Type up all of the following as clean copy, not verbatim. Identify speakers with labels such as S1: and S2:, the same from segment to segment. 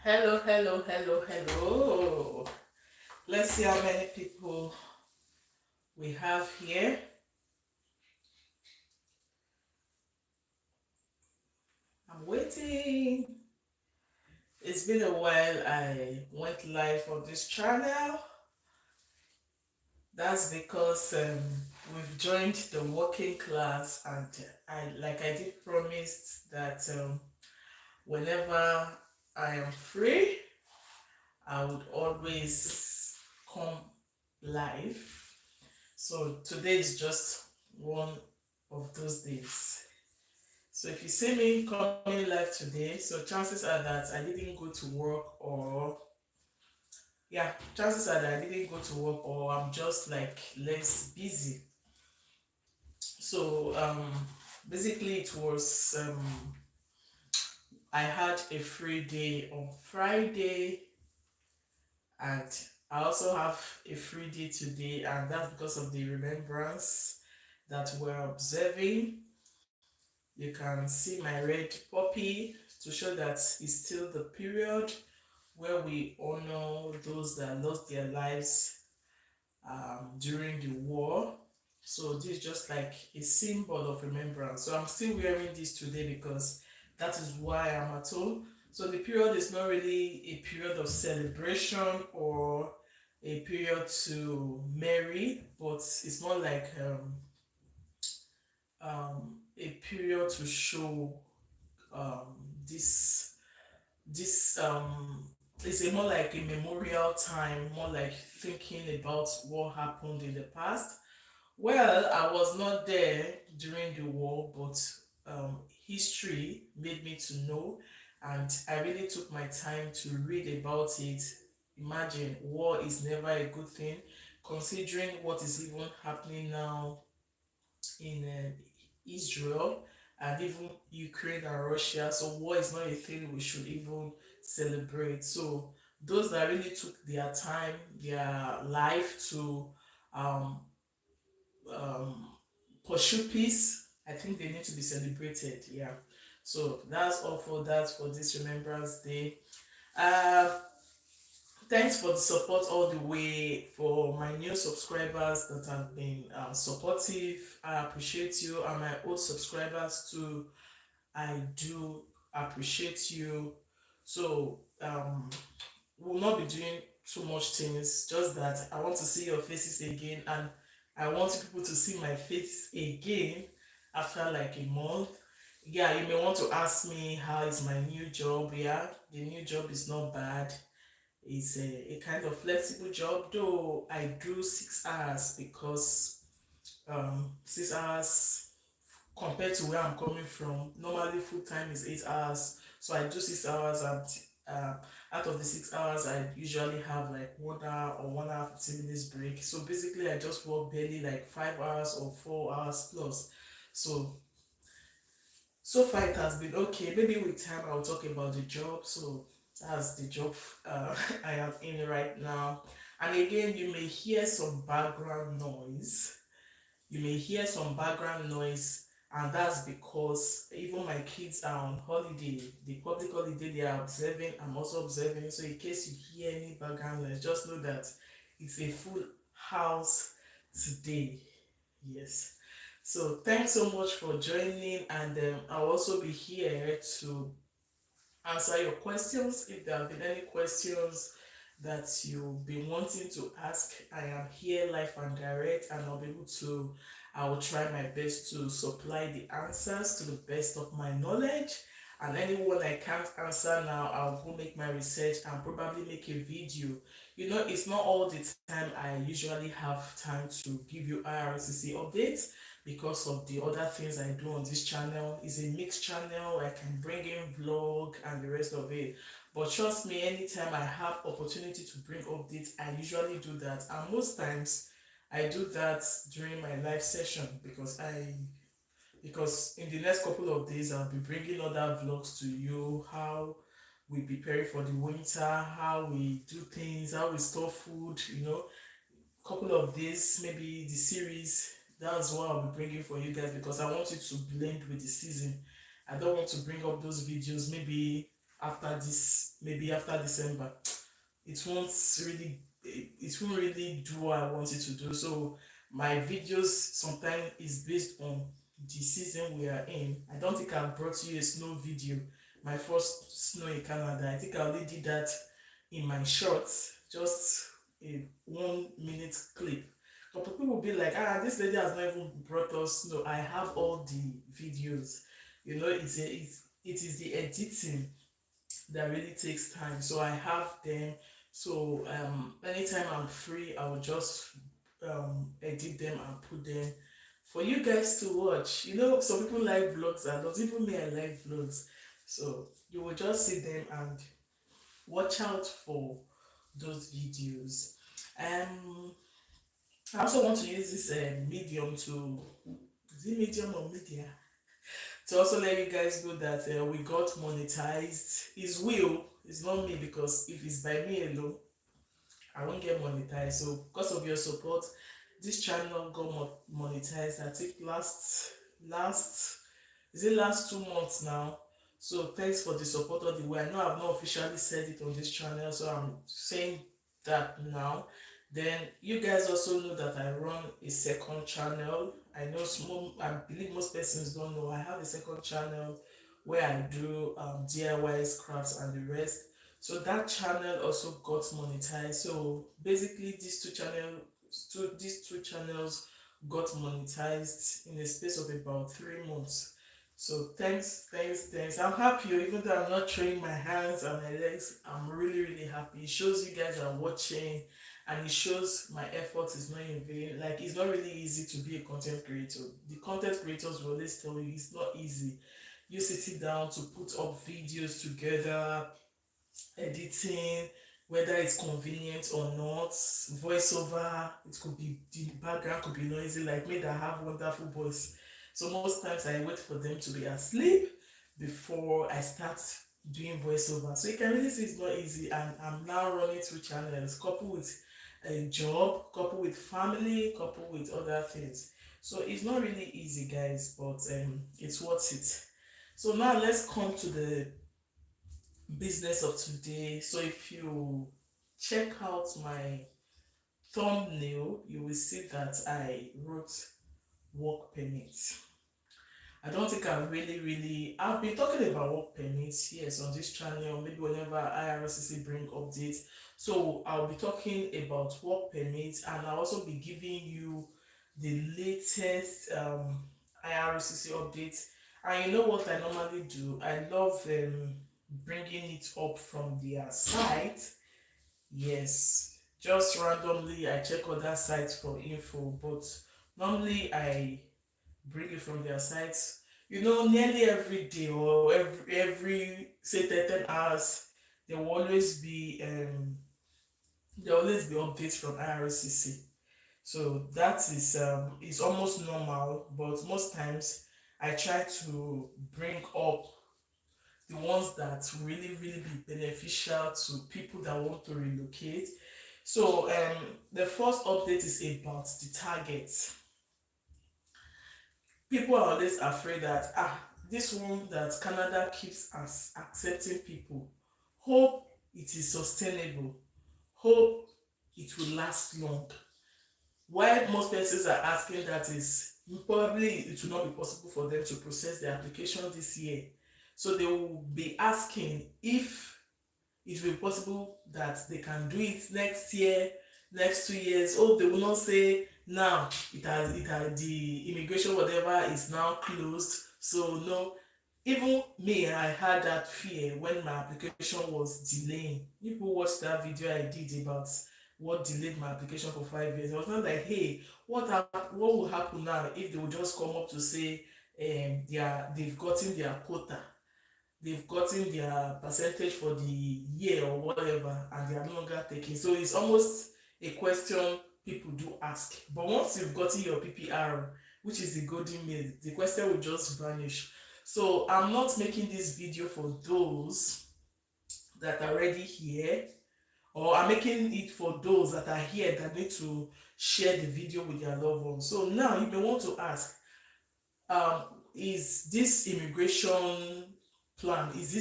S1: Hello, hello, hello, hello. Let's see how many people we have here. I'm waiting. It's been a while I went live on this channel. That's because we've joined the working class, and I did promise that whenever I am free, I would always come live. So today is just one of those days. So if you see me coming live today, so chances are that I didn't go to work, or yeah, chances are that I didn't go to work, or I'm just like less busy. So basically it was I had a free day on Friday, and I also have a free day today, and that's because of the remembrance that we're observing. You can see my red puppy to show that it's still the period where we honor those that lost their lives during the war. So this is just like a symbol of remembrance. So I'm still wearing this today because that is why I'm at home. So the period is not really a period of celebration or a period to marry, but it's more like a period to show um, this it's a more like a memorial time, more like thinking about what happened in the past. Well, I was not there during the war, but history made me to know, and I really took my time to read about it. Imagine, war is never a good thing, considering what is even happening now in Israel and even Ukraine and Russia. So war is not a thing we should even celebrate. So those that really took their time, their life to um, um, pursue peace, I think they need to be celebrated. Yeah. So that's all for that for this Remembrance Day. Uh, Thanks for the support all the way. For my new subscribers that have been supportive, I appreciate you. And my old subscribers too, I do appreciate you. So we'll not be doing too much things, just that I want to see your faces again, and I want people to see my face again after like a month. Yeah, you may want to ask me how is my new job. Yeah, the new job is not bad. It's a kind of flexible job, though I do 6 hours because 6 hours compared to where I'm coming from. Normally, full time is 8 hours, so I do 6 hours, and out of the 6 hours, I usually have like 1 hour or 1 hour 15 minutes break. So basically, I just work barely like 5 hours or 4 hours plus. So so far it has been okay. Maybe with time I'll talk about the job. So that's the job I am in right now. And again, you may hear some background noise. You may hear some background noise, and that's because even my kids are on holiday. The public holiday they are observing, I'm also observing. So in case you hear any background noise, just know that it's a full house today. Yes. So thanks so much for joining, and I'll also be here to answer your questions. If there have been any questions that you've been wanting to ask, I am here live and direct, and I'll be able to. I will try my best to supply the answers to the best of my knowledge. And anyone I can't answer now, I'll go make my research and probably make a video. You know, it's not all the time I usually have time to give you IRCC updates because of the other things I do on this channel. It's a mixed channel. I can bring in vlog and the rest of it. But trust me, anytime I have opportunity to bring updates, I usually do that. And most times I do that during my live session because in the next couple of days I'll be bringing other vlogs to you, how we prepare for the winter, how we do things, how we store food, couple of days, maybe the series. That's what I'll be bringing for you guys because I want it to blend with the season. I don't want to bring up those videos maybe after this, maybe after December, it won't it won't really do what I want it to do. So my videos sometimes is based on the season we are in. I don't think I've brought you a snow video. My first snow in Canada. I think I only did that in my shorts, just a 1 minute clip. But people will be like, ah, this lady has not even brought us snow. I have all the videos. It is the editing that really takes time. So I have them. So anytime I'm free, I will just edit them and put them for you guys to watch. Some people like vlogs and not even me, I like vlogs. So you will just see them and watch out for those videos. I also want to use this medium to, is it medium or media? To also let you guys know that we got monetized. It's Will, it's not me, because if it's by me alone, I won't get monetized. So because of your support, this channel got monetized. I think last is it last 2 months now. So thanks for the support all the way. I know I've not officially said it on this channel, so I'm saying that now. Then you guys also know that I run a second channel. I believe most persons don't know. I have a second channel where I do DIYs, crafts, and the rest. So that channel also got monetized. So basically, these two channels got monetized in a space of about 3 months. So thanks. I'm happy, even though I'm not throwing my hands and my legs. I'm really, really happy. It shows you guys are watching, and it shows my effort is not in vain. Like, it's not really easy to be a content creator. The content creators will always tell you it's not easy. You sitting down to put up videos together, editing, whether it's convenient or not, voiceover, it could be, the background could be noisy, like me that have wonderful voice. So most times I wait for them to be asleep before I start doing voiceover. So you can really see it's not easy, and I'm now running 2 channels, coupled with a job, coupled with family, coupled with other things. So it's not really easy, guys, but it's worth it. So now let's come to the business of today. So if you check out my thumbnail, you will see that I wrote work permits. I don't think I've been talking about work permits, yes, on this channel, maybe whenever IRCC bring updates. So I'll be talking about work permits, and I'll also be giving you the latest IRCC updates. And you know what I normally do? I love bringing it up from their site. Yes, just randomly I check other sites for info, but normally I bring it from their sites. Nearly every day, or every say 10 hours, there will always be updates from IRCC. So that is almost normal, but most times I try to bring up the ones that really really be beneficial to people that want to relocate. So the first update is about the target. People are always afraid that this one that Canada keeps as accepting people, hope it is sustainable, hope it will last long. Why most persons are asking that is probably it will not be possible for them to process their application this year. So they will be asking if it will be possible that they can do it next year, next 2 years. Oh, they will not say now it has the immigration whatever is now closed. So no, even me, I had that fear when my application was delaying. People watched that video I did about what delayed my application for 5 years. I was not like, hey, what will happen now if they will just come up to say they've gotten their quota, they've gotten their percentage for the year or whatever, and they are no longer taking. So it's almost a question people do ask. But once you've gotten your PPR, which is the golden meal, the question will just vanish. So I'm not making this video for those that are already here, or I'm making it for those that are here that need to share the video with their loved ones. So now you may want to ask, is this immigration plan, is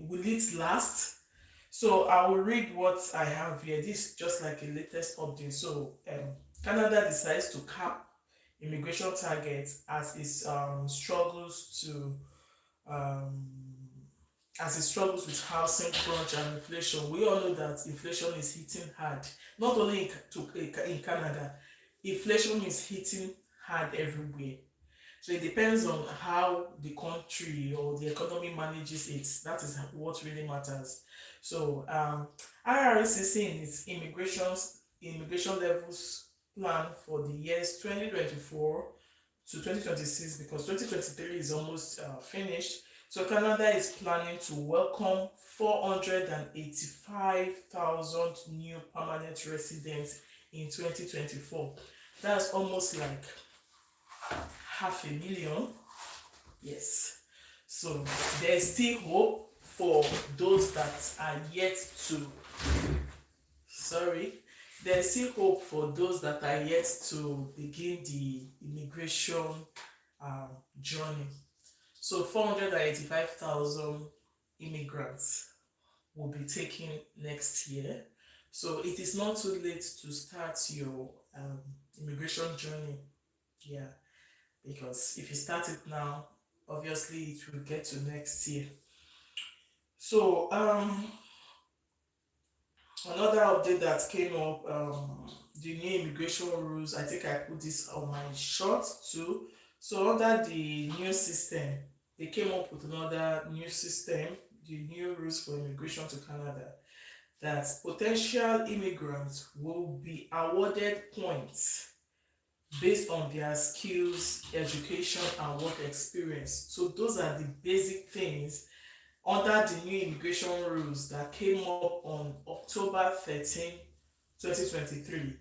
S1: will it last? So I will read what I have here. This is just like a latest update. So Canada decides to cap immigration targets as it struggles to um, as it struggles with housing crunch and inflation. We all know that inflation is hitting hard, not only in Canada. Inflation is hitting hard everywhere. So it depends on how the country or the economy manages it. That is what really matters. So IRCC in its immigration levels plan for the years 2024 to 2026, because 2023 is almost finished. So Canada is planning to welcome 485,000 new permanent residents in 2024. That's almost like 500,000. Yes. So there's still hope for those that are yet to, sorry, there's still hope for those that are yet to begin the immigration journey. So 485,000 immigrants will be taken next year. So it is not too late to start your immigration journey. Yeah, because if you start it now, obviously it will get to next year. So another update that came up, the new immigration rules. I think I put this on my short too. So under the new system, they came up with another new system, the new rules for immigration to Canada, that potential immigrants will be awarded points based on their skills, education, and work experience. So those are the basic things under the new immigration rules that came up on October 13, 2023.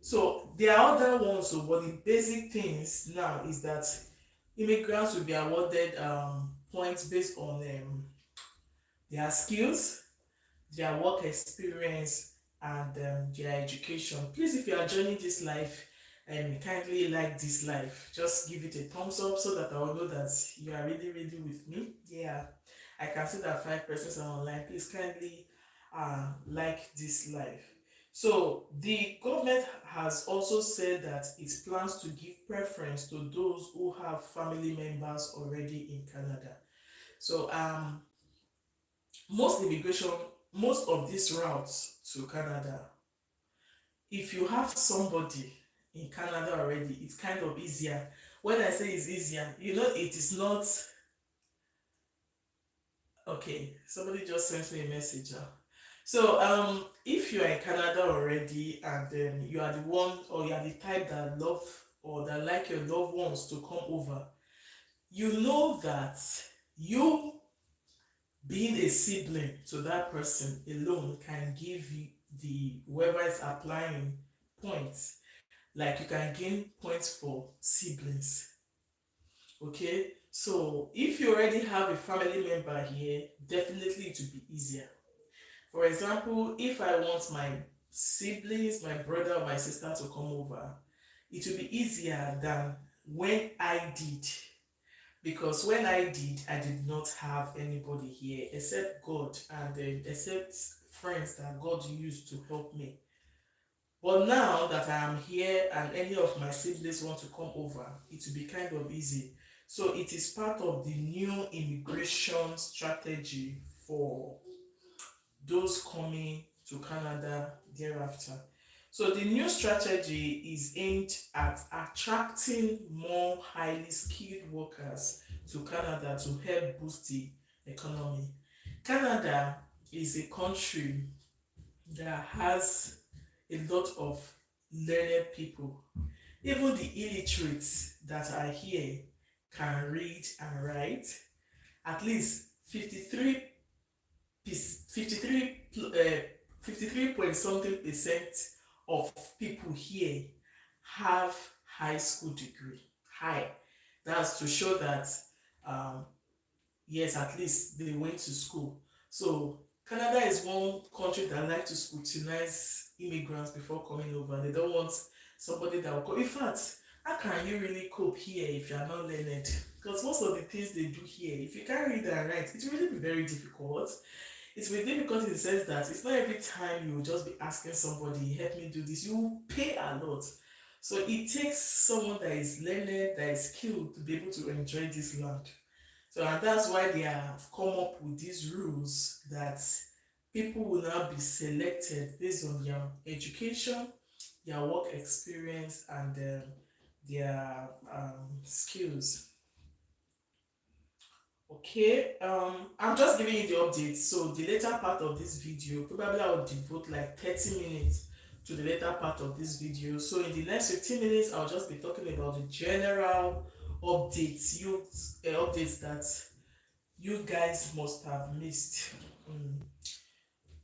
S1: So there are other ones, but the basic things now is that immigrants will be awarded points based on their skills, their work experience, and their education. Please, if you are joining this live and kindly like this live, just give it a thumbs up so that I will know that you are really, really with me. Yeah, I can see that 5 persons are online. Please kindly like this live. So the government has also said that it plans to give preference to those who have family members already in Canada. So most immigration, most of these routes to Canada, if you have somebody in Canada already, it's kind of easier. When I say it's easier, it is not okay. Somebody just sent me a message. So if you are in Canada already and then you are the one, or you are the type that love or that like your loved ones to come over, you know that you being a sibling to that person alone can give you, the whoever is applying, points. Like you can gain points for siblings. Okay, so if you already have a family member here, definitely it will be easier. For example, if I want my siblings, my brother or my sister to come over, it will be easier than when I did. Because when I did not have anybody here except God, and except friends that God used to help me. But now that I am here and any of my siblings want to come over, it will be kind of easy. So it is part of the new immigration strategy for those coming to Canada thereafter. So the new strategy is aimed at attracting more highly skilled workers to Canada to help boost the economy. Canada is a country that has a lot of learned people. Even the illiterates that are here can read and write. At least 53 point something percent of people here have high school degree. High. That's to show that yes, at least they went to school. So Canada is one country that like to scrutinize immigrants before coming over. They don't want somebody that will come. In fact, how can you really cope here if you are not learned? Because most of the things they do here, if you can't read and write, it will really be very difficult. It will be difficult in the sense that it's not every time you will just be asking somebody, help me do this. You will pay a lot. So it takes someone that is learned, that is skilled to be able to enjoy this land. So and that's why they have come up with these rules that people will now be selected based on their education, their work experience, and their skills. Okay, I'm just giving you the update. So the later part of this video, probably I will devote like 30 minutes to the later part of this video. So in the next 15 minutes, I'll just be talking about the general updates, updates that you guys must have missed. Mm.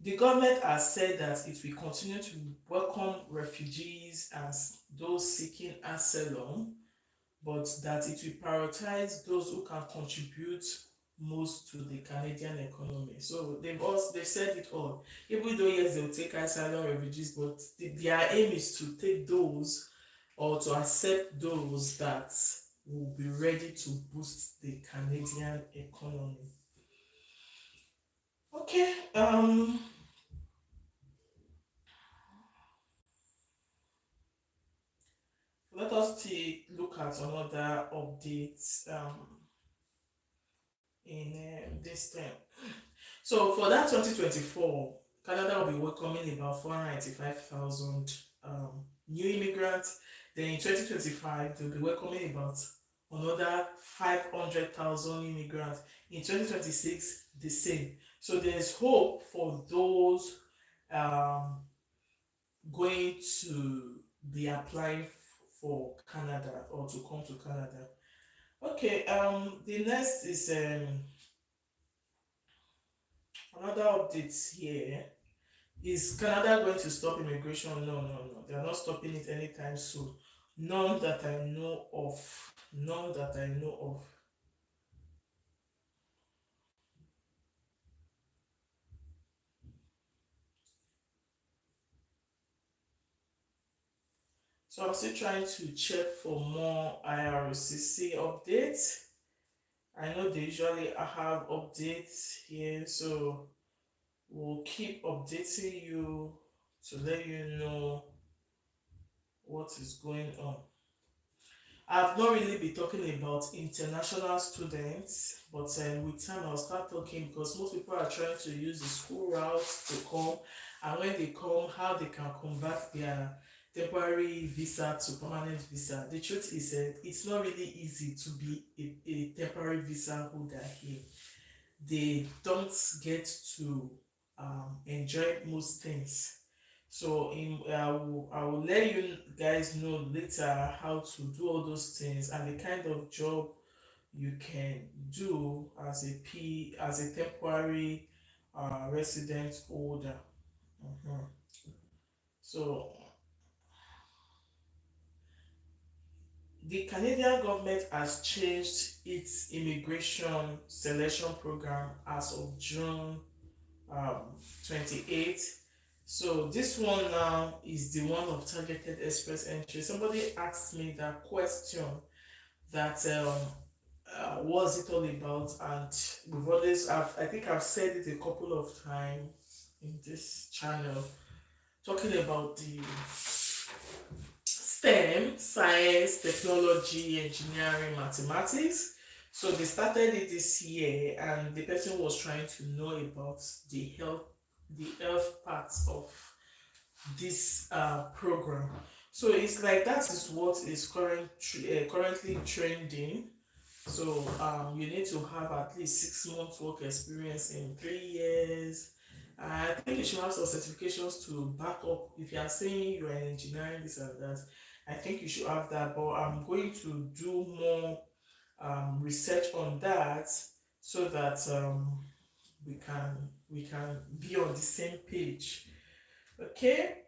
S1: The government has said that it will continue to welcome refugees as those seeking asylum, but that it will prioritize those who can contribute most to the Canadian economy. So they've said it all. Even though yes, they'll take asylum refugees, but their aim is to take those or to accept those that will be ready to boost the Canadian economy. Okay. Let us take look at another update in this term. So for that 2024, Canada will be welcoming about 495,000 new immigrants. Then in 2025, they'll be welcoming about another 500,000 immigrants. In 2026, the same. So there's hope for those um, going to be applying for Canada or to come to Canada. Okay, the next is another update here. Is Canada going to stop immigration? No, no, no. They are not stopping it anytime soon. None that I know of. None that I know of. So I'm still trying to check for more IRCC updates. I know they usually have updates here, so we'll keep updating you to let you know what is going on. I've not really been talking about international students, but with time I'll start talking because most people are trying to use the school routes to come, and when they come, how they can convert their temporary visa to permanent visa. The truth is, it's not really easy to be a temporary visa holder here. They don't get to enjoy most things. So I will let you guys know later how to do all those things and the kind of job you can do as a temporary resident holder. Mhm. So the Canadian government has changed its immigration selection program as of June 28th. So this one now is the one of targeted express entry. Somebody asked me that question that what's it all about, and I think I've said it a couple of times in this channel, talking about the STEM, science, technology, engineering, mathematics. So they started it this year, and the person was trying to know about the health parts of this program. So it's like that is what is currently trending. So you need to have at least 6 months work experience in 3 years. I think you should have some certifications to back up if you are saying you are in engineering, this and that. I think you should have that, but I'm going to do more research on that so that we can be on the same page. Okay.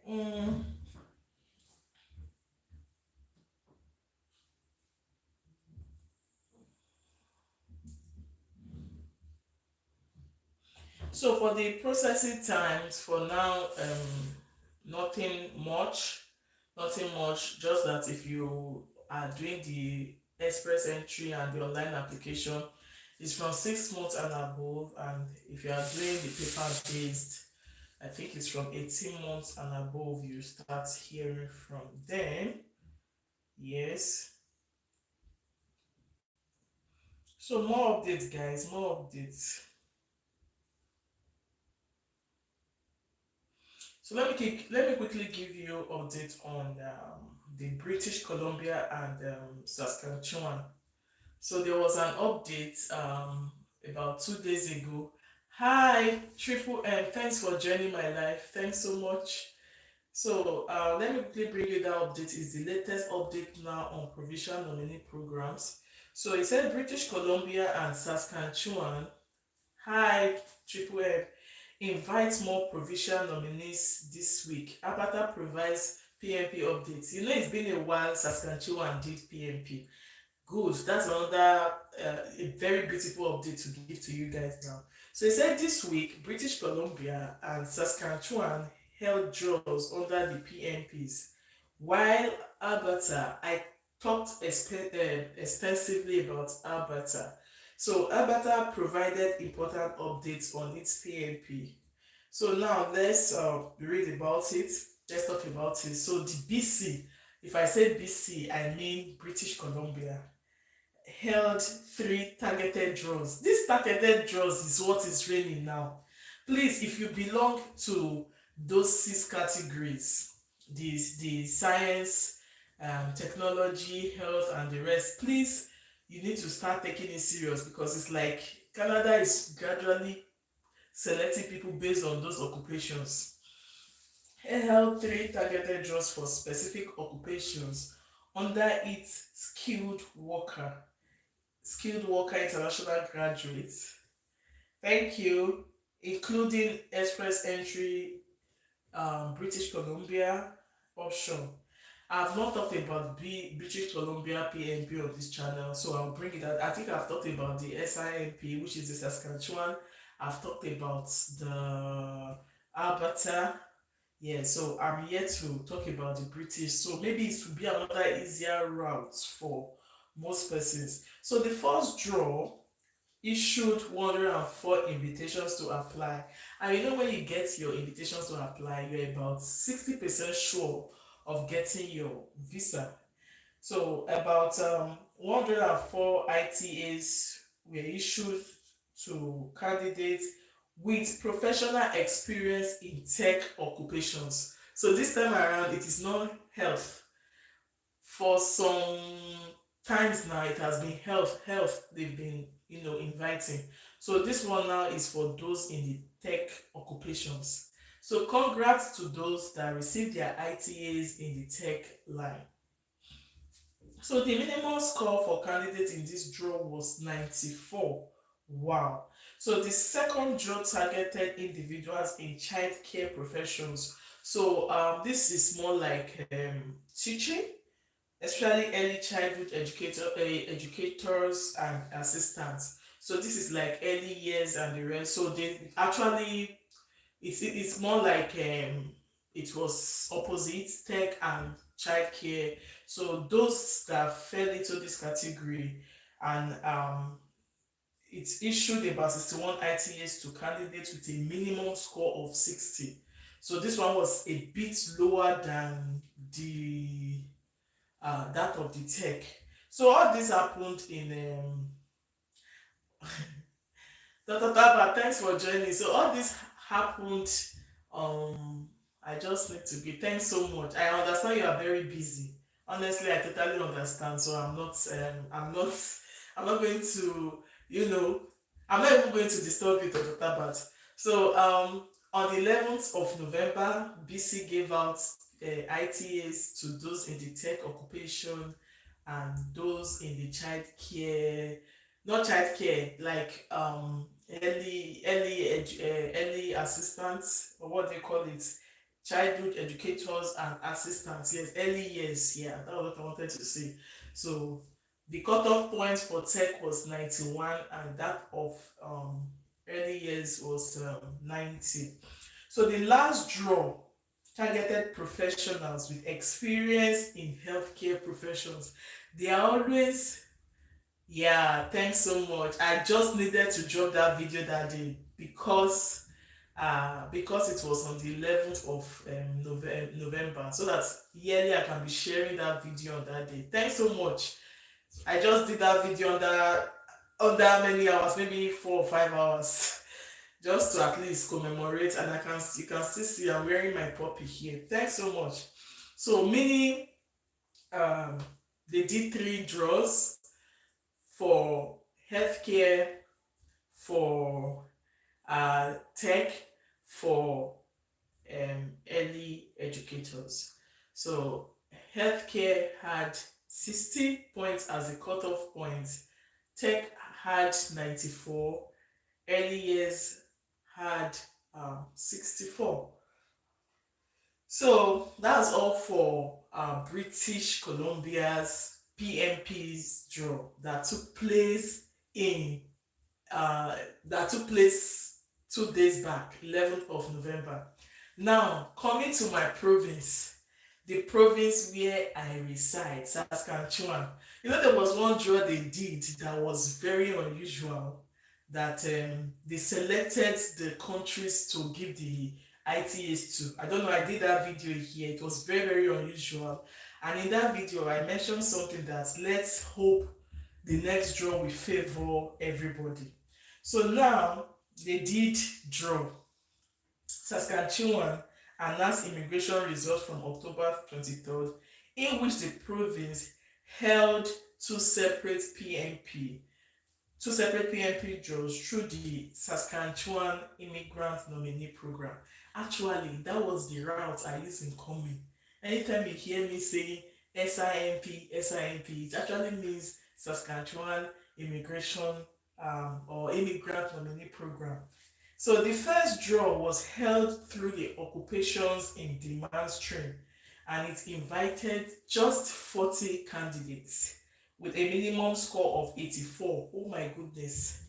S1: So for the processing times, for now, nothing much, nothing much. Just that if you are doing the express entry and the online application, is from 6 months and above. And if you are doing the paper based, I think it's from 18 months and above, you start hearing from them. Yes. So more updates, guys, more updates. So let me quickly give you update on the British Columbia and Saskatchewan. So there was an update about 2 days ago. Hi, Triple M. Thanks for joining my life. Thanks so much. So let me quickly bring you that update. Is the latest update now on provincial nominee programs. So it said British Columbia and Saskatchewan. Hi, Triple M. Invite more provincial nominees this week. Alberta provides PMP updates. You know, it's been a while Saskatchewan did PMP. Good. That's another a very beautiful update to give to you guys now. So he said this week, British Columbia and Saskatchewan held draws under the PMPs, while Alberta, I talked extensively about Alberta. So Alberta provided important updates on its PMP. So now let's read about it. Let's talk about it. So the BC, if I say BC, I mean British Columbia, held 3 targeted draws. This targeted draws is what is raining now. Please, if you belong to those 6 categories, the science, technology, health, and the rest, please, you need to start taking it serious, because it's like Canada is gradually selecting people based on those occupations. It held 3 targeted draws for specific occupations under its skilled worker international graduates. Thank you, including express entry, British Columbia option. I have not talked about British Columbia PNP on this channel, so I'll bring it out. I think I've talked about the SINP, which is the Saskatchewan. I've talked about the Alberta. Yeah, so I'm here to talk about the British. So maybe it will be another easier route for most persons. So the first draw issued 104 invitations to apply. And you know, when you get your invitations to apply, you're about 60% sure of getting your visa. So about 104 ITAs were issued to candidates with professional experience in tech occupations. So this time around, it is not health. For some times now, it has been health they've been, inviting. So this one now is for those in the tech occupations. So congrats to those that received their ITAs in the tech line. So the minimum score for candidates in this draw was 94. Wow. So the second draw targeted individuals in childcare professions. So this is more like teaching, especially early childhood educators and assistants. So this is like early years and the rest. So they actually, it's more like it was opposite tech and childcare. So those that fell into this category, and it's issued about 61 ITAs to candidates with a minimum score of 60. So this one was a bit lower than the that of the tech. So all this happened in Dr. Taba, thanks for joining. So all this happened. I just need to be. Thanks so much. I understand you are very busy. Honestly, I totally understand. So I'm not. I'm not. I'm not going to. You know. I'm not even going to disturb you, Dr. Tabat. So on the 11th of November, BC gave out ITAs to those in the tech occupation and those in the child care, not child care, like early assistants, or what they call it, childhood educators and assistants. Yes, early years. Yeah, that was what I wanted to say. So the cutoff point for tech was 91, and that of early years was 90. So the last draw targeted professionals with experience in healthcare professions. They are always, yeah, thanks so much. I just needed to drop that video that day because it was on the 11th of November, so that yearly I can be sharing that video on that day. Thanks so much. I just did that video under many hours, maybe 4 or 5 hours, just to at least commemorate. And you can still see I'm wearing my puppy here. Thanks so much. So meaning, um, they did 3 draws for healthcare, for tech, for early educators. So healthcare had 60 points as a cutoff point, tech had 94, early years had 64. So that's all for British Columbia's PMP's draw in that took place 2 days back, 11th of November. Now, coming to my province, the province where I reside, Saskatchewan. You know, there was one draw they did that was very unusual, that they selected the countries to give the ITAs to. I don't know, I did that video here. It was very, very unusual. And in that video, I mentioned something that let's hope the next draw will favor everybody. So now they did draw. Saskatchewan announced immigration results from October 23rd, in which the province held two separate PMP draws through the Saskatchewan Immigrant Nominee Program. Actually, that was the route I used in coming. Anytime you hear me saying SIMP, it actually means Saskatchewan Immigration or Immigrant Nominee Program. So the first draw was held through the Occupations in Demand stream, and it invited just 40 candidates with a minimum score of 84. Oh my goodness.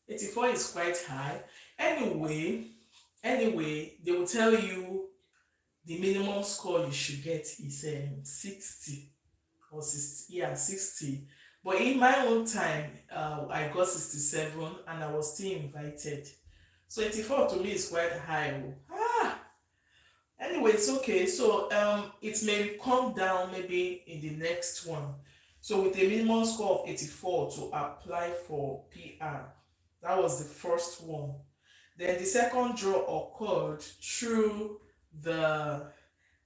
S1: 84 is quite high. Anyway, they will tell you the minimum score you should get is 60 or 60, yeah, 60. But in my own time, I got 67 and I was still invited. So 84 to me is quite high. Anyway, it's okay. So it may come down maybe in the next one. So with a minimum score of 84 to apply for PR. That was the first one. Then the second draw occurred through the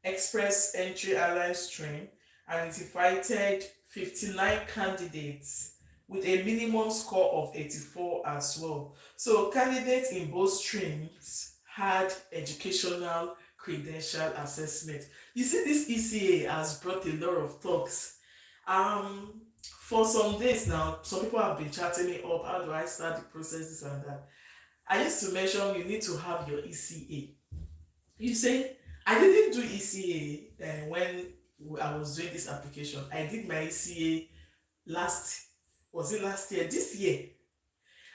S1: Express Entry Alliance stream, and it invited 59 candidates with a minimum score of 84 as well. So candidates in both streams had educational credential assessment. You see, this ECA has brought a lot of talks. For some days now, some people have been chatting me up. How do I start the processes and that? I used to mention you need to have your ECA. You say, I didn't do ECA when I was doing this application. I did my ECA was it last year? This year.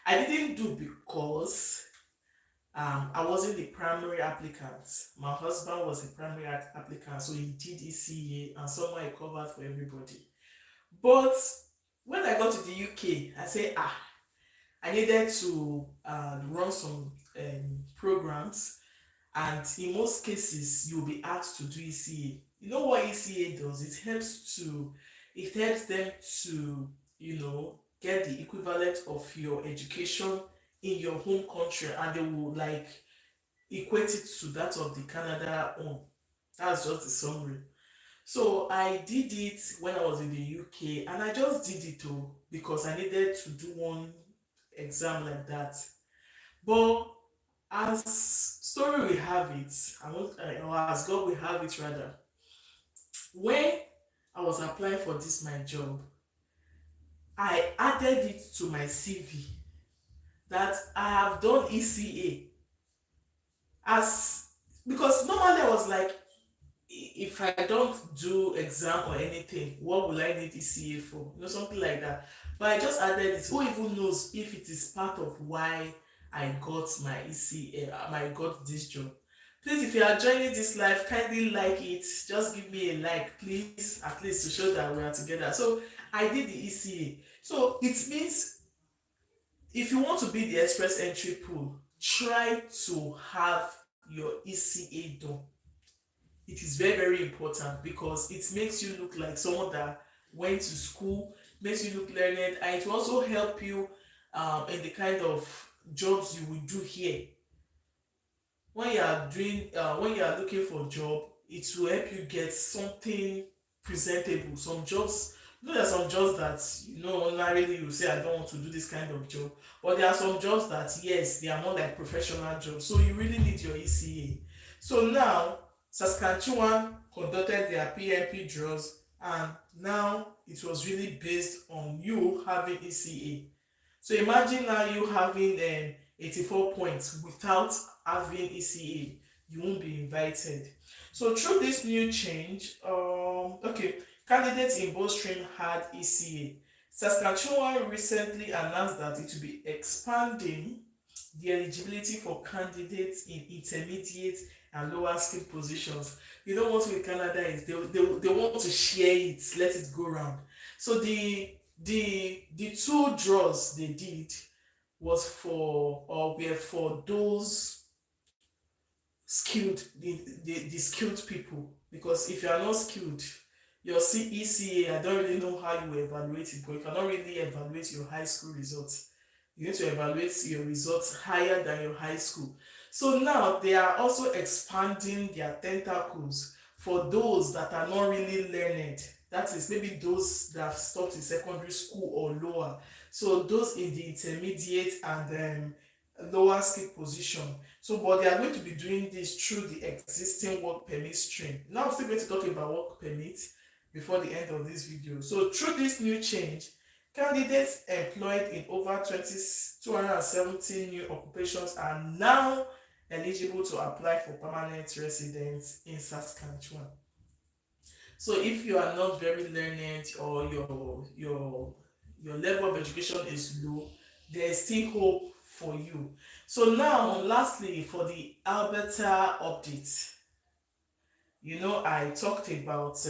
S1: I didn't do because I wasn't the primary applicant. My husband was the primary applicant, so he did ECA and somehow it covered for everybody. But when I got to the UK, I said, I needed to run some programs, and in most cases, you'll be asked to do ECA. You know what ECA does? It helps them to, get the equivalent of your education in your home country, and they will like equate it to that of the Canada one. That's just the summary. So I did it when I was in the UK, and I just did it too because I needed to do one exam like that. But as story we have it, or as God will have it rather, when I was applying for this my job, I added it to my CV that I have done ECA, as because normally I was like, if I don't do exam or anything, what will I need ECA for? Something like that. But I just added it. Who even knows if it is part of why I got my ECA, I got this job. Please, if you are joining this live, kindly like it. Just give me a like, please, at least to show that we are together. So I did the ECA. So it means if you want to be the express entry pool, try to have your ECA done. It is very, very important because it makes you look like someone that went to school, makes you look learned, and it will also help you in the kind of jobs you will do here. When you are looking for a job, it will help you get something presentable. Some jobs, there are some jobs that ordinarily you say I don't want to do this kind of job, but there are some jobs that yes, they are more like professional jobs, so you really need your ECA. So now Saskatchewan conducted their PMP draws, and now it was really based on you having ECA. So imagine now you having 84 points without having ECA, you won't be invited. So through this new change, okay, candidates in both streams had ECA. Saskatchewan recently announced that it will be expanding the eligibility for candidates in intermediate and lower skill positions. You know what with Canada is they want to share it, let it go round. So the two draws they did was for or were for those skilled the skilled people, because if you are not skilled, your ECA, I don't really know how you evaluate it, but you cannot really evaluate your high school results. You need to evaluate your results higher than your high school. So now they are also expanding their tentacles for those that are not really learned. That is maybe those that have stopped in secondary school or lower. So those in the intermediate and lower skill position. So, but they are going to be doing this through the existing work permit stream. Now I'm still going to talk about work permit before the end of this video. So through this new change, candidates employed in over 270 new occupations are now eligible to apply for permanent residence in Saskatchewan. So if you are not very learned or your level of education is low, there is still hope for you. So now, lastly, for the Alberta update, I talked about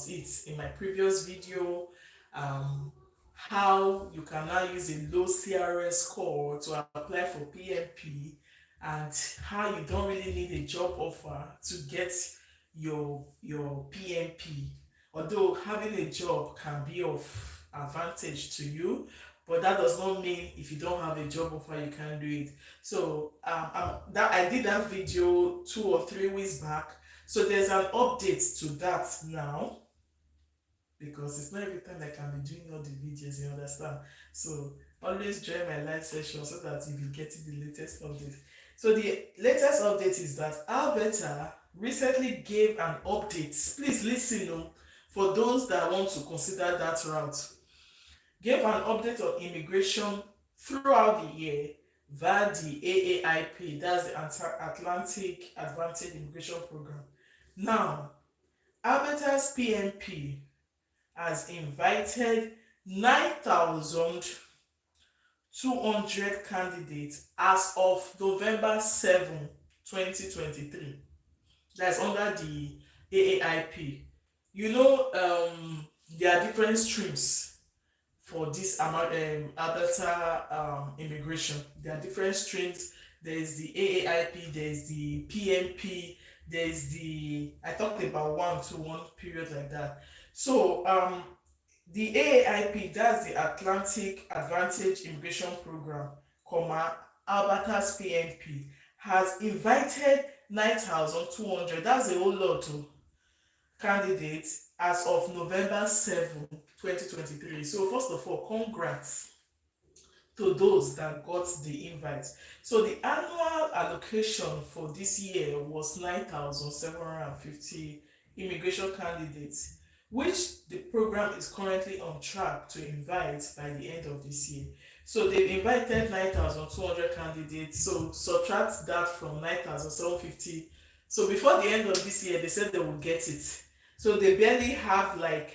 S1: it in my previous video, um, how you can now use a low CRS score to apply for PMP, and how you don't really need a job offer to get your PMP. Although having a job can be of advantage to you, but that does not mean if you don't have a job offer you can't do it. So that I did that video 2 or 3 weeks back. So there's an update to that now, because it's not every time I can be doing all the videos, you understand. So always join my live session so that you'll be getting the latest update. So the latest update is that Alberta recently gave an update. Please listen, for those that want to consider that route. Gave an update on immigration throughout the year via the AAIP, that's the Atlantic Advantage Immigration Program. Now, Alberta's PMP has invited 9,200 candidates as of November 7, 2023. That's under the AAIP. There are different streams for this Alberta immigration. There are different streams. There is the AAIP, there is the PMP, there is I talked about one period like that. So the AAIP, that's the Atlantic Advantage Immigration Program, Alberta's PMP, has invited 9,200, that's a whole lot of candidates as of November 7, 2023. So first of all, congrats to those that got the invite. So the annual allocation for this year was 9,750 immigration candidates, which the program is currently on track to invite by the end of this year. So they've invited 9,200 candidates. So subtract that from 9,750. So before the end of this year, they said they will get it. So they barely have like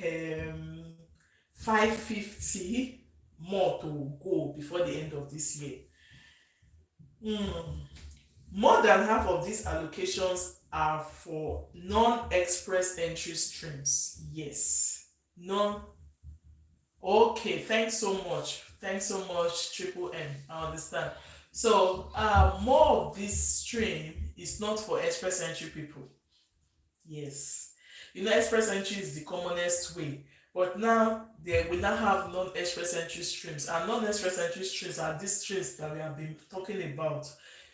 S1: 550 more to go before the end of this year. More than half of these allocations are for non-express entry streams. Yes. Non. Okay, thanks so much. Thanks so much, Triple M. I understand. So, more of this stream is not for express entry people. Yes. Express entry is the commonest way. But now they will now have non-express entry streams. And non-express entry streams are these streams that we have been talking about.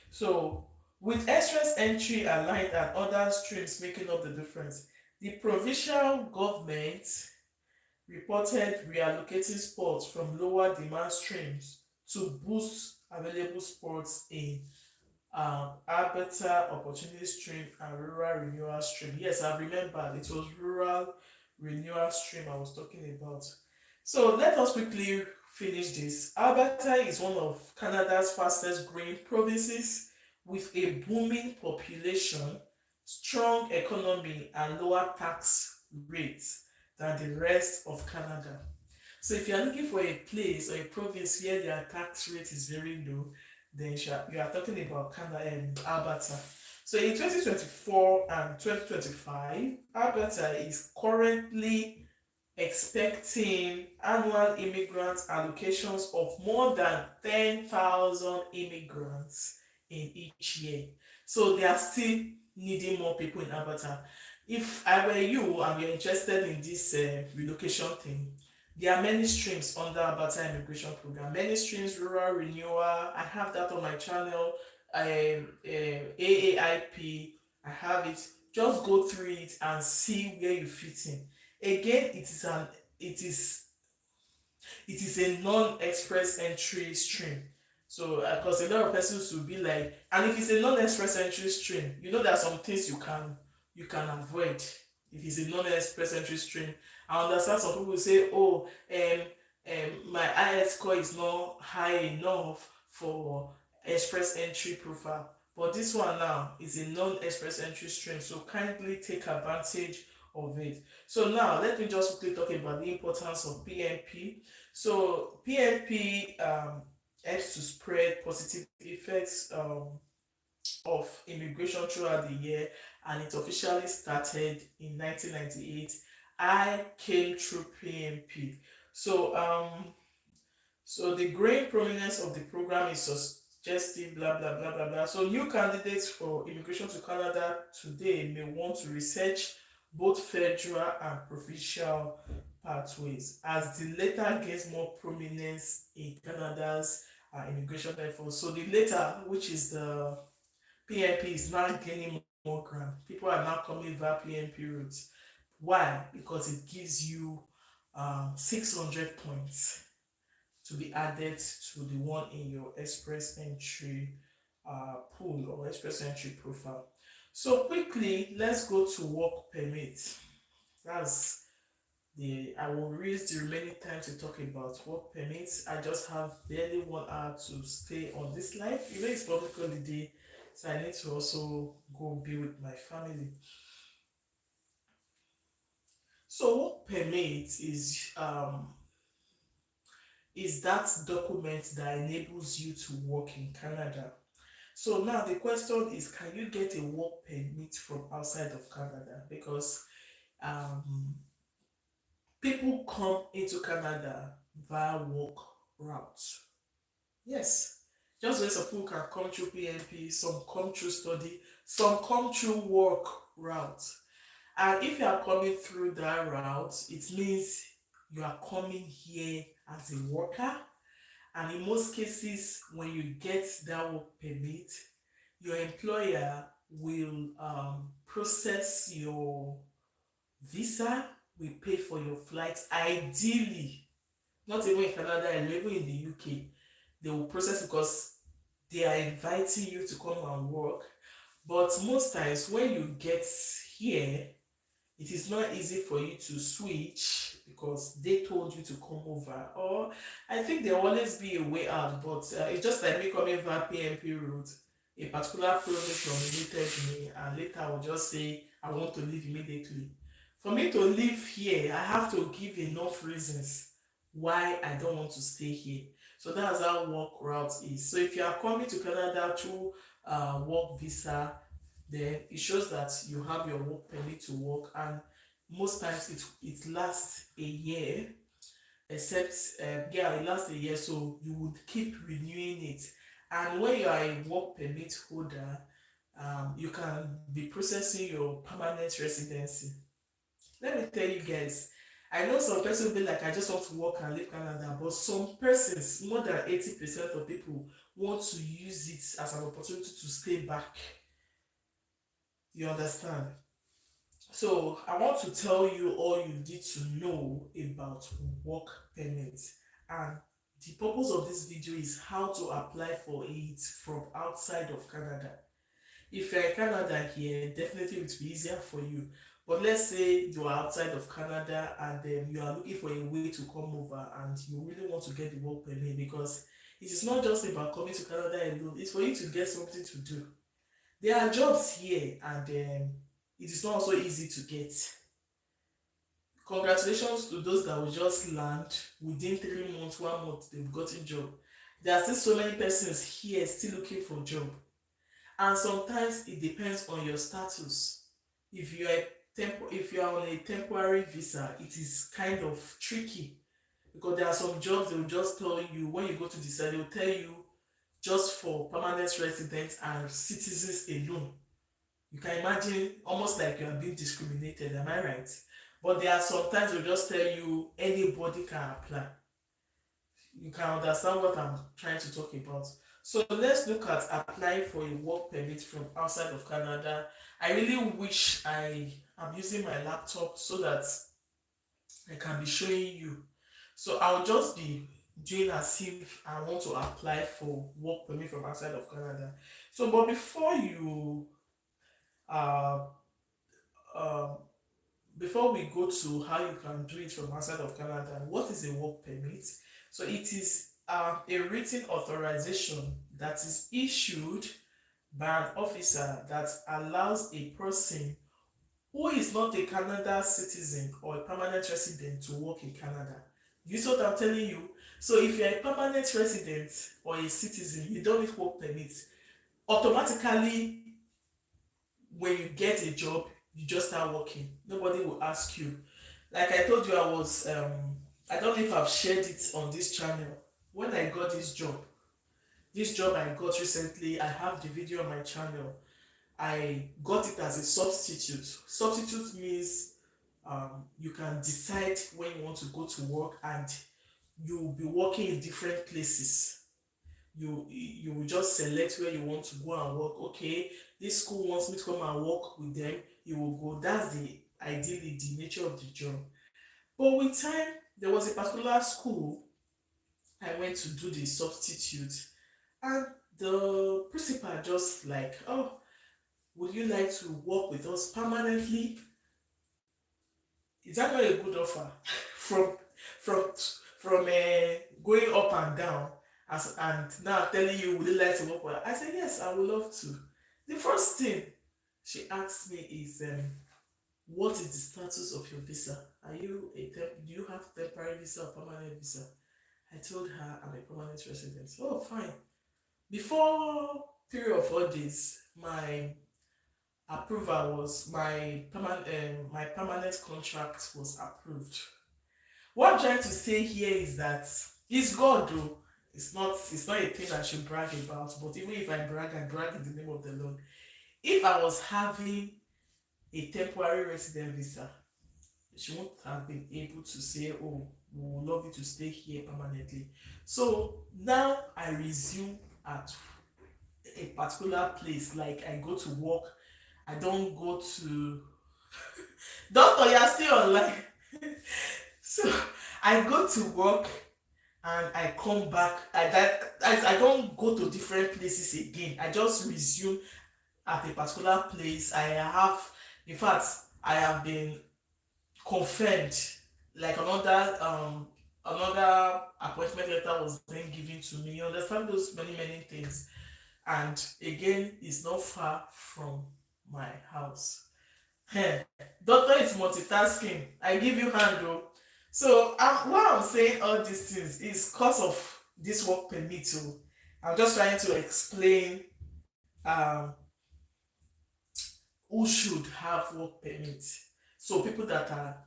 S1: So with express entry aligned and other streams making up the difference, the provincial government reported reallocating spots from lower demand streams to boost available spots in Alberta Opportunity Stream and Rural Renewal Stream. Yes, I remember it was Rural Renewal Stream I was talking about. So let us quickly finish this. Alberta is one of Canada's fastest growing provinces with a booming population, strong economy, and lower tax rates than the rest of Canada. So if you are looking for a place or a province where their tax rate is very low, then you are talking about Canada and Alberta. So in 2024 and 2025, Alberta is currently expecting annual immigrant allocations of more than 10,000 immigrants in each year. So they are still needing more people in Alberta. If I were you and you're interested in this relocation thing, there are many streams under Alberta Immigration Program. Many streams, rural renewal. I have that on my channel. AAIP. I have it. Just go through it and see where you fit in. Again, it is it is a non-express entry stream. So because a lot of persons will be like, and if it's a non-express entry stream, there are some things you can avoid if it's a non-express entry stream. I understand some people say, oh, my IS score is not high enough for express entry profile. But this one now is a non-express entry stream, so kindly take advantage of it. So now let me just quickly talk about the importance of PMP. So PMP helps to spread positive effects of immigration throughout the year, and it officially started in 1998. I came through PMP. So the growing prominence of the program is suggestive, blah blah blah blah blah. So new candidates for immigration to Canada today may want to research both federal and provincial pathways, as the latter gains more prominence in Canada's immigration effort. So the latter, which is the PMP, is now gaining more ground. People are now coming via PMP routes. Why? Because it gives you 600 points to be added to the one in your express entry pool or express entry profile. So quickly, let's go to work permit. That's I will use the remaining time to talk about work permits. I just have barely 1 hour to stay on this live. It's public holiday, so I need to also go be with my family. So work permit is that document that enables you to work in Canada. So now the question is, can you get a work permit from outside of Canada? Because people come into Canada via work routes. Yes. Just as some people can come through PNP, some come through study, some come through work route. And if you are coming through that route, it means you are coming here as a worker. And in most cases, when you get that work permit, your employer will process your visa, will pay for your flights. Ideally, not even in Canada and even in the UK, they will process because they are inviting you to come and work. But most times when you get here, it is not easy for you to switch because they told you to come over. Or I think there will always be a way out, but it's just like me coming via PMP route. A particular province nominated me, and later I will just say I want to leave immediately. For me to live here, I have to give enough reasons why I don't want to stay here. So that's how work route is. So if you are coming to Canada through work visa, then it shows that you have your work permit to work, and most times it lasts a year, except yeah, it lasts a year, so you would keep renewing it. And when you are a work permit holder, you can be processing your permanent residency. Let me tell you guys, I know some person will be like, I just want to work and leave Canada, but some persons, more than 80% of people, want to use it as an opportunity to stay back. You understand? So I want to tell you all you need to know about work permits. And the purpose of this video is how to apply for it from outside of Canada. If you're in Canada here, definitely it will be easier for you. But let's say you are outside of Canada and you are looking for a way to come over and you really want to get the work permit, because it is not just about coming to Canada alone, it's for you to get something to do. There are jobs here, and it is not also easy to get. Congratulations to those that will just land within 3 months, 1 month, they've gotten job. There are still so many persons here still looking for job. And sometimes it depends on your status. If you are if you are on a temporary visa, it is kind of tricky, because there are some jobs they will just tell you when you go to the site, they will tell you just for permanent residents and citizens alone. You can imagine, almost like you are being discriminated, am I right? But there are sometimes they'll just tell you anybody can apply. You can understand what I'm trying to talk about. So let's look at applying for a work permit from outside of Canada. I really wish I am using my laptop so that I can be showing you. So I'll just be doing as if I want to apply for work permit from outside of Canada. So, but uh, um, before we go to how you can do it from outside of Canada, what is a work permit? So it is a written authorization that is issued by an officer that allows a person who is not a Canada citizen or a permanent resident to work in Canada. You see what I'm telling you? So if you're a permanent resident or a citizen, you don't need work permit. Automatically, when you get a job, you just start working. Nobody will ask you. Like I told you, I don't know if I've shared it on this channel. When I got this job I got recently, I have the video on my channel. I got it as a substitute. Substitute means you can decide when you want to go to work, and you'll be working in different places. You will just select where you want to go and work. Okay, this school wants me to come and work with them, you will go. That's the ideally the nature of the job. But with time, there was a particular school I went to do the substitute, and the principal just like, oh, would you like to work with us permanently? Is that not a good offer? from from from going up and down, as and now telling you, would you like to work with us? I said yes, I would love to. The first thing she asked me is, what is the status of your visa? Are you do you have temporary visa or permanent visa? I told her I'm a permanent resident. Oh, fine. Before 3 or 4 days, my approval was my permanent contract was approved. What I'm trying to say here is that it's God though. It's not a thing I should brag about, but even if I brag in the name of the Lord. If I was having a temporary resident visa, she won't have been able to say, oh, we would love you to stay here permanently. So now I resume at a particular place, like I go to work. I don't go to doctor, you're still online. So I go to work and I come back. I don't go to different places again. I just resume at a particular place. I have, in fact, I have been confirmed, like another appointment letter was then given to me. You understand those many things. And again, it's not far from my house. Hey, doctor is multitasking. I give you hand though. So why I'm saying all these things is because of this work permit too. I'm just trying to explain um, who should have work permit. So people that are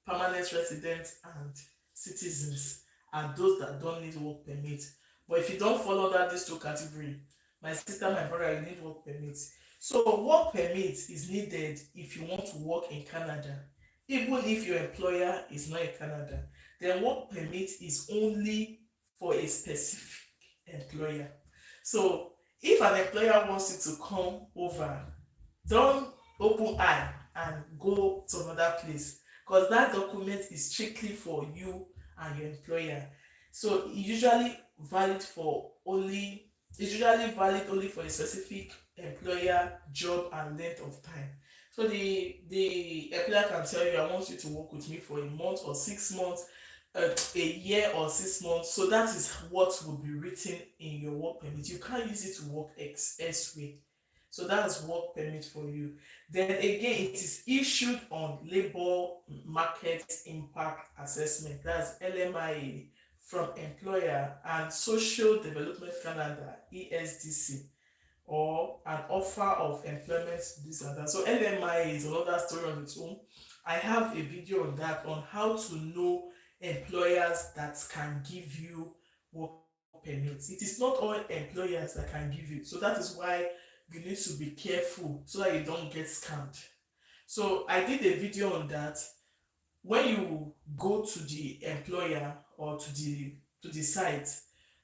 S1: permanent residents and citizens are those that don't need work permit. But if you don't fall under these two categories, my sister, my brother, you need work permit. So work permit is needed if you want to work in Canada. Even if your employer is not in Canada, then work permit is only for a specific employer. So if an employer wants you to come over, don't open eye and go to another place, because that document is strictly for you and your employer. So it's usually valid only for a specific employer, job and length of time. So the employer can tell you, I want you to work with me for a month or 6 months, a year or 6 months. So that is what will be written in your work permit. You can't use it to work elsewhere. So that's work permit for you. Then again, it is issued on labor market impact assessment. That's LMIA from employer and Social Development Canada, ESDC, or an offer of employment, this and that. So LMIA is another story on its own. I have a video on that, on how to know employers that can give you work permits. It is not all employers that can give you. So that is why you need to be careful so that you don't get scammed. So I did a video on that. When you go to the employer or to the site,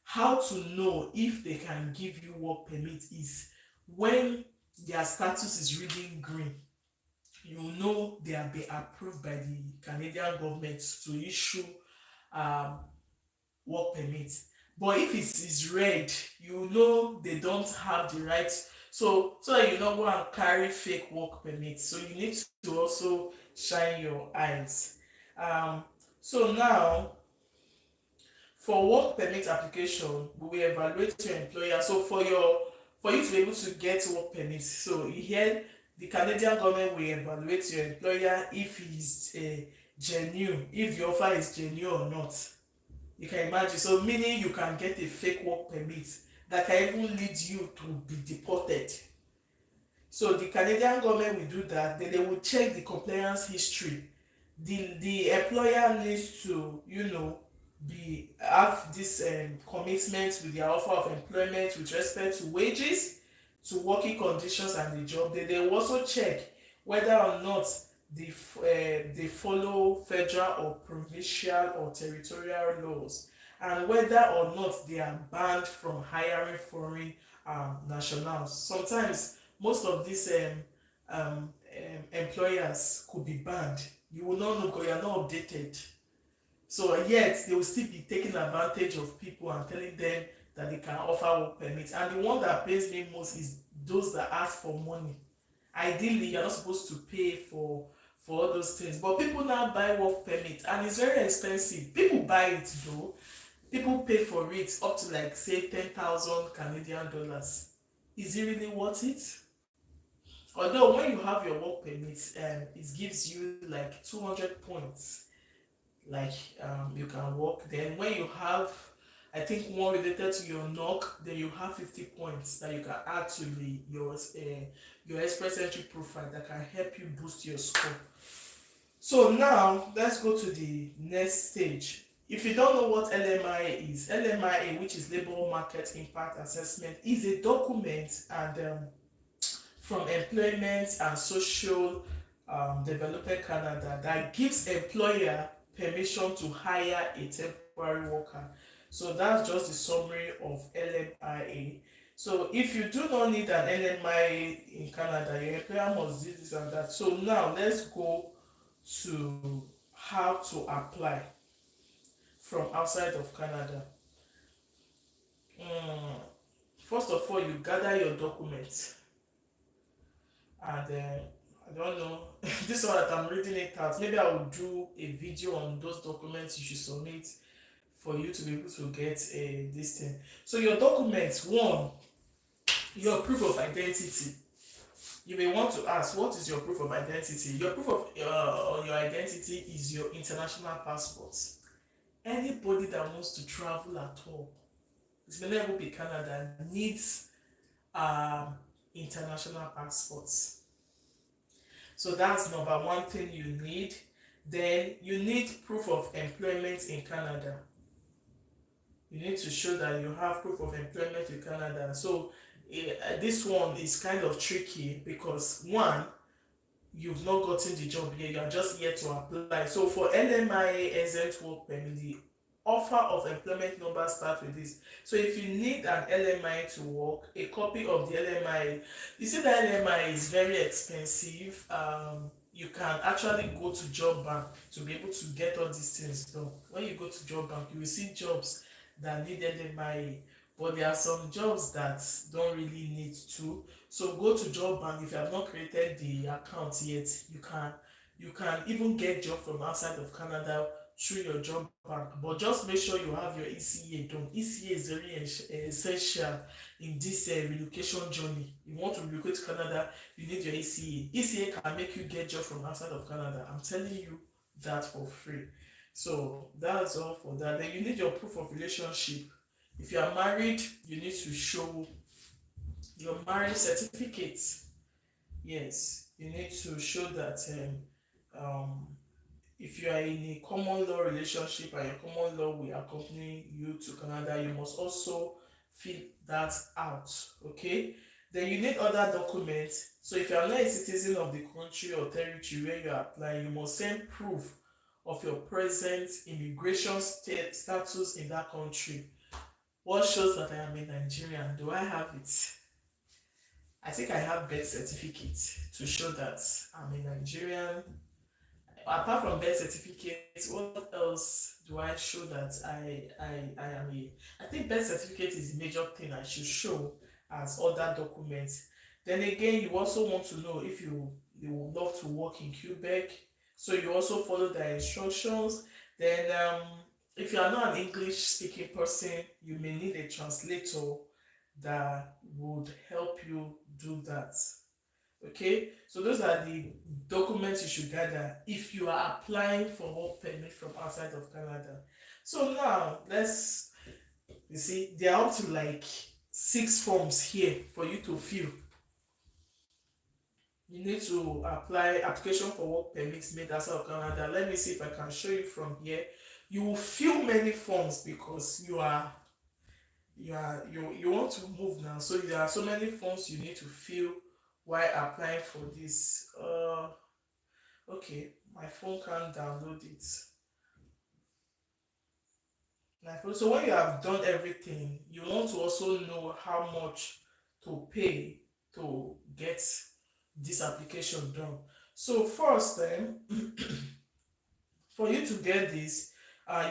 S1: how to know if they can give you work permit is when their status is reading green. You know they have been approved by the Canadian government to issue um, work permit. But if it is red, you know they don't have the right. So that you don't go and carry fake work permit. So you need to also shine your eyes. Um, so now, for work permit application, we will evaluate your employer. So for you to be able to get work permit, so here the Canadian government will evaluate your employer if he is genuine, if the offer is genuine or not. You can imagine. So meaning you can get a fake work permit that can even lead you to be deported. So the Canadian government will do that. Then they will check the compliance history. The employer needs to, be have this commitment with their offer of employment with respect to wages, to working conditions and the job. Then they will also check whether or not they follow federal or provincial or territorial laws, and whether or not they are banned from hiring foreign nationals. Sometimes most of these employers could be banned. You will not know because you are not updated. So yet they will still be taking advantage of people and telling them that they can offer work permits. And the one that pays me most is those that ask for money. Ideally, you're not supposed to pay for all those things, but people now buy work permit and it's very expensive. People buy it though. People pay for it up to like say 10,000 Canadian dollars. Is it really worth it? Although when you have your work permit, it gives you like 200 points, like you can work. Then when you have, I think, one related to your knock, then you have 50 points that you can add to your express entry profile that can help you boost your score. So now let's go to the next stage. If you don't know what LMIA is, LMIA, which is Labor Market Impact Assessment, is a document and from Employment and Social Development Canada that gives employer permission to hire a temporary worker. So that's just the summary of LMIA. So if you do not need an LMIA in Canada, your employer must do this and that. So now let's go to how to apply from outside of Canada. First of all, you gather your documents, and I don't know, this one that I'm reading it out, maybe I will do a video on those documents you should submit for you to be able to get this thing. So your documents, one, your proof of identity. You may want to ask, what is your proof of identity? Your proof of your identity is your international passport. Anybody that wants to travel at all, it may not even be Canada, needs international passports. So that's number one thing you need. Then you need proof of employment in Canada. You need to show that you have proof of employment in Canada. So this one is kind of tricky because one, you've not gotten the job yet, you are just yet to apply. So for LMI exempt work permit, the offer of employment number starts with this. So if you need an LMI to work, a copy of the LMI, you see the LMI is very expensive. You can actually go to job bank to be able to get all these things done. When you go to job bank, you will see jobs that need LMI, but there are some jobs that don't really need to. So go to job bank. If you have not created the account yet, you can even get job from outside of Canada through your job bank. But just make sure you have your ECA done. ECA is very essential in this relocation journey. You want to relocate to Canada, you need your ECA. ECA can make you get job from outside of Canada. I'm telling you that for free. So that's all for that. Then you need your proof of relationship. If you are married, you need to show your marriage certificate. Yes, you need to show that if you are in a common law relationship and your common law will accompany you to Canada, you must also fill that out. Okay. Then you need other documents. So if you are not a citizen of the country or territory where you are applying, you must send proof of your present immigration status in that country. What shows that I am a Nigerian? Do I have it? I think I have birth certificate to show that I'm a Nigerian. Apart from birth certificate, what else do I show that I am a? I think birth certificate is the major thing I should show as other documents. Then again, you also want to know if you would love to work in Quebec, so you also follow the instructions. Then if you are not an English speaking person, you may need a translator that would help you do that. Okay, so those are the documents you should gather if you are applying for work permit from outside of Canada. So now let's, you see, there are up to like 6 forms here for you to fill. You need to apply application for work permits made outside of Canada. Let me see if I can show you from here. You will fill many forms because you want to move now, so there are so many forms you need to fill while applying for this. Okay, my phone can't download it. So when you have done everything, you want to also know how much to pay to get this application done. So first, for you to get this,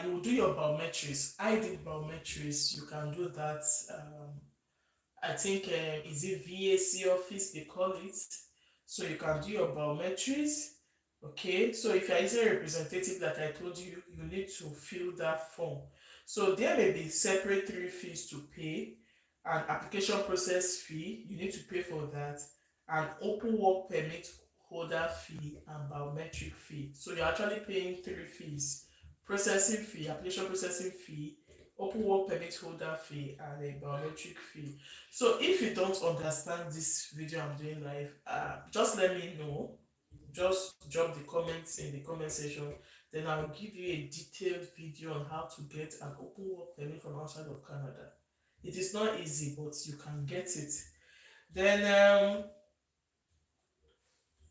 S1: you will do your biometrics. I did biometrics. You can do that. I think is it VAC office they call it. So you can do your biometrics. Okay, so if you're using a representative, like I told you, you need to fill that form. So there may be separate 3 fees to pay. An application process fee, you need to pay for that. An open work permit holder fee and biometric fee. So you're actually paying 3 fees: processing fee, application processing fee, open work permit holder fee, and a biometric fee. So if you don't understand this video I'm doing live, just let me know. Just drop the comments in the comment section, then I'll give you a detailed video on how to get an open work permit from outside of Canada. It is not easy, but you can get it. Then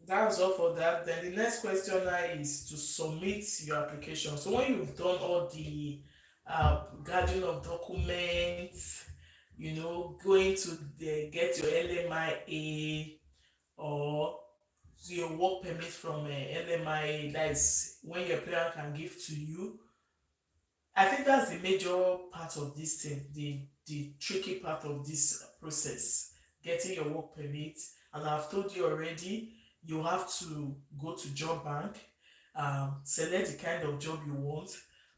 S1: that's all for that. Then the next question now is to submit your application. So when you've done all the gathering of documents, going to get your LMIA or your work permit from LMIA, that is when your employer can give to you. I think that's the major part of this thing, the tricky part of this process, getting your work permit. And I've told you already, you have to go to job bank, select the kind of job you want.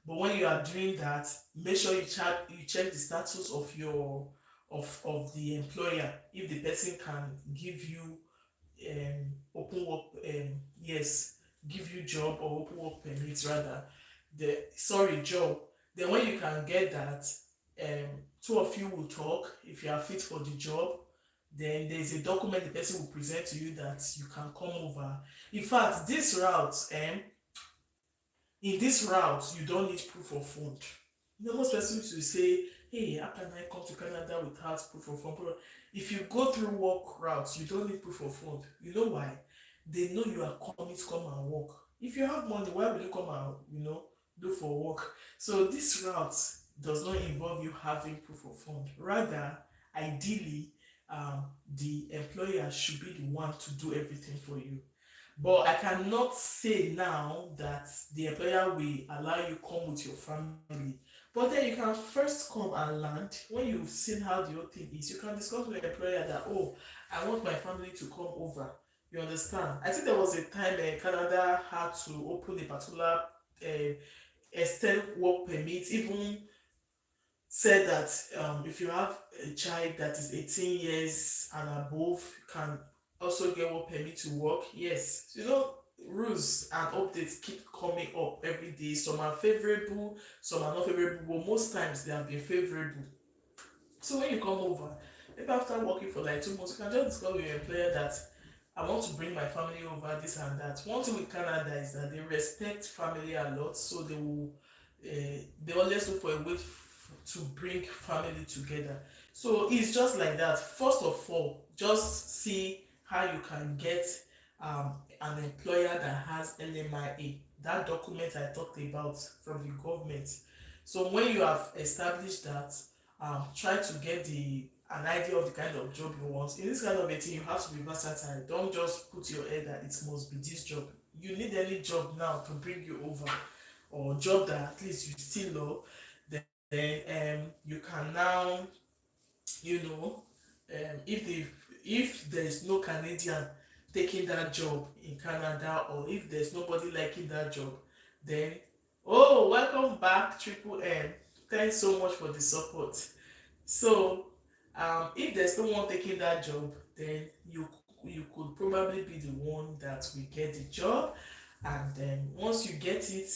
S1: But when you are doing that, make sure you check the status of your of the employer, if the person can give you open work, yes, give you job or open work permits rather. Job. Then when you can get that, two of you will talk if you are fit for the job. then there's a document the person will present to you that you can come over. In fact, this route, in this route, you don't need proof of fund. Most persons will say, hey, how can I come to Canada without proof of fund? But if you go through work routes, you don't need proof of fund. You know why? They know you are coming to come and work. If you have money, why will you come and, do for work? So this route does not involve you having proof of fund. Rather, ideally, the employer should be the one to do everything for you. But I cannot say now that the employer will allow you come with your family. But then you can first come and land. When you've seen how the whole thing is, you can discuss with the employer that, oh, I want my family to come over. You understand? I think there was a time Canada had to open a particular extend work permit, even said that if you have a child that is 18 years and above, you can also get work permit to work. Yes, rules and updates keep coming up every day. Some are favorable, some are not favorable, but most times they have been favorable. So when you come over, maybe after working for like 2 months, you can just discuss with your employer that I want to bring my family over, this and that. One thing with Canada is that they respect family a lot, so they always look for a way to bring family together. So it's just like that. First of all, just see how you can get an employer that has LMIA, that document I talked about from the government. So when you have established that, try to get the an idea of the kind of job you want. In this kind of a thing, you have to be versatile. Don't just put your head that it must be this job. You need any job now to bring you over, or job that at least you still know. Then you can now, you know, if there is no Canadian taking that job in Canada, or if there's nobody liking that job, then, oh, welcome back, Triple M. Thanks so much for the support. So, if there's no one taking that job, then you could probably be the one that will get the job, and then once you get it,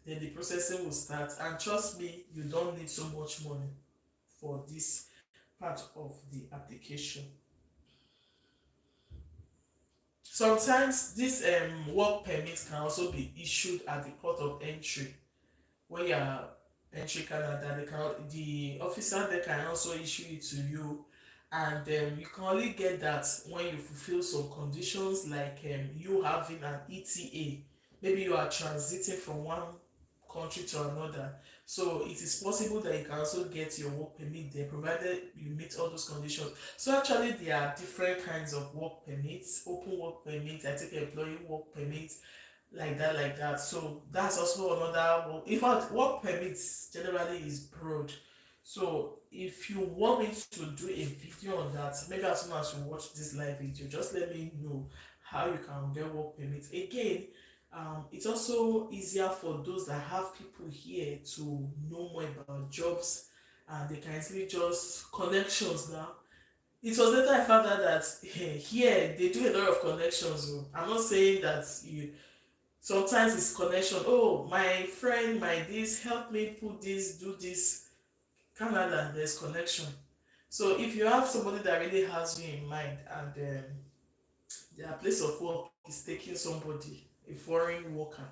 S1: then the processing will start. And trust me, you don't need so much money for this part of the application. Sometimes this work permit can also be issued at the port of entry. When you are entering Canada, the officer they can also issue it to you, and you can only get that when you fulfill some conditions, like you having an ETA. Maybe you are transiting from one country to another. So it is possible that you can also get your work permit there, provided you meet all those conditions. So actually, there are different kinds of work permits: open work permit, I take employee work permit, like that. So that's also another work. In fact, work permits generally is broad. So if you want me to do a video on that, maybe as soon as you watch this live video, just let me know how you can get work permits. Again, it's also easier for those that have people here to know more about jobs, and they can easily just connections now. It was later I found out that here they do a lot of connections. Oh. I'm not saying that you sometimes it's connection. Oh, my friend, my this, help me put this, do this. Canada, there's connection. So if you have somebody that really has you in mind, and their place of work is taking somebody, a foreign worker,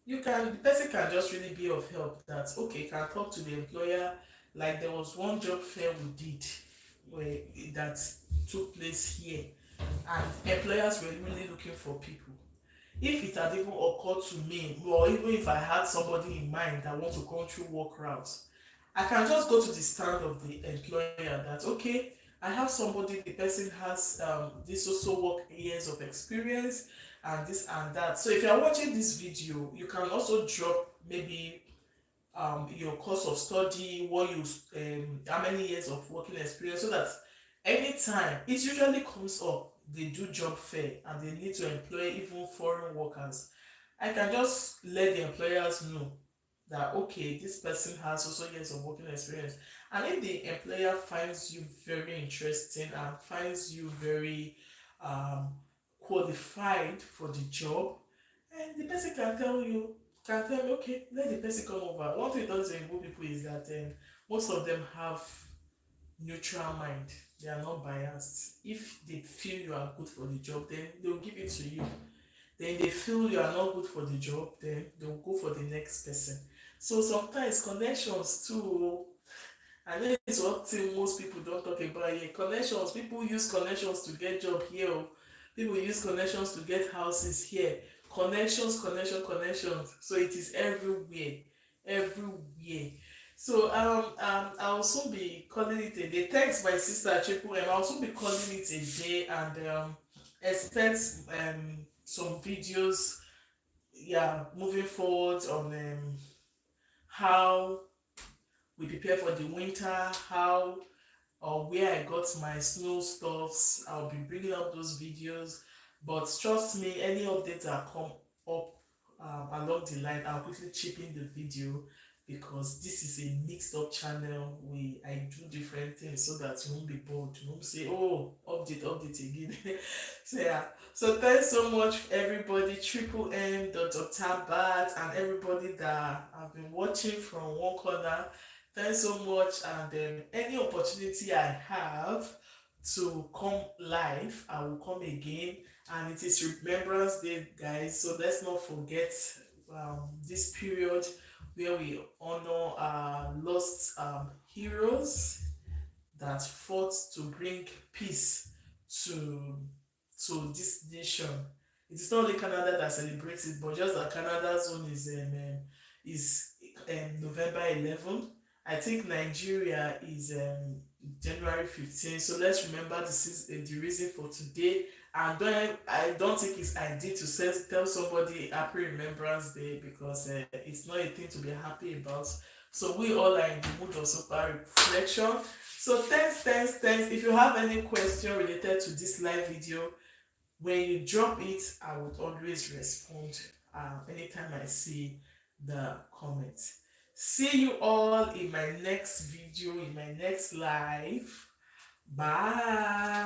S1: the person can just really be of help. That okay, can talk to the employer. Like there was one job fair we did where that took place here, and employers were really looking for people. If it had even occurred to me, or even if I had somebody in mind that wants to come through work routes, I can just go to the stand of the employer that okay, I have somebody, the person has this also work years of experience and this and that. So if you are watching this video, you can also drop maybe your course of study, what you how many years of working experience, so that anytime it usually comes up, they do job fair and they need to employ even foreign workers. I can just let the employers know that okay, this person has also years of working experience, and if the employer finds you very interesting and finds you very um, qualified for the job, and the person can tell me, okay, let the person come over. One thing it does to remove people is that most of them have neutral mind. They are not biased. If they feel you are good for the job, then they'll give it to you. Then they feel you are not good for the job, then they'll go for the next person. So sometimes connections too. I know it's one thing most people don't talk about here. Connections. People use connections to get job here. Oh. People use connections to get houses here. Connections, connections. So it is everywhere. Everywhere. So I'll soon be calling it a day. Thanks my sister Triple M. I'll soon be calling it a day and expect some videos, yeah, moving forward on how we prepare for the winter, how or where I got my snow stuffs. I'll be bringing up those videos. But trust me, any updates that come up along the line, I'll quickly chip in the video because this is a mixed up channel. I do different things so that you won't be bored. You won't say, oh, update again. So yeah. So thanks so much everybody, Triple M, Dr. Bat, and everybody that have been watching from one corner. Thanks so much, and any opportunity I have to come live, I will come again. And it is Remembrance Day, guys. So let's not forget this period where we honor our lost heroes that fought to bring peace to this nation. It is not only Canada that celebrates it, but just that Canada's own is November 11. I think Nigeria is January 15. So let's remember this is the reason for today. And I don't think it's ideal to tell somebody Happy Remembrance Day because it's not a thing to be happy about. So we all are in the mood of super reflection. So thanks. If you have any question related to this live video, when you drop it, I would always respond anytime I see the comments. See you all in my next video, in my next live. Bye.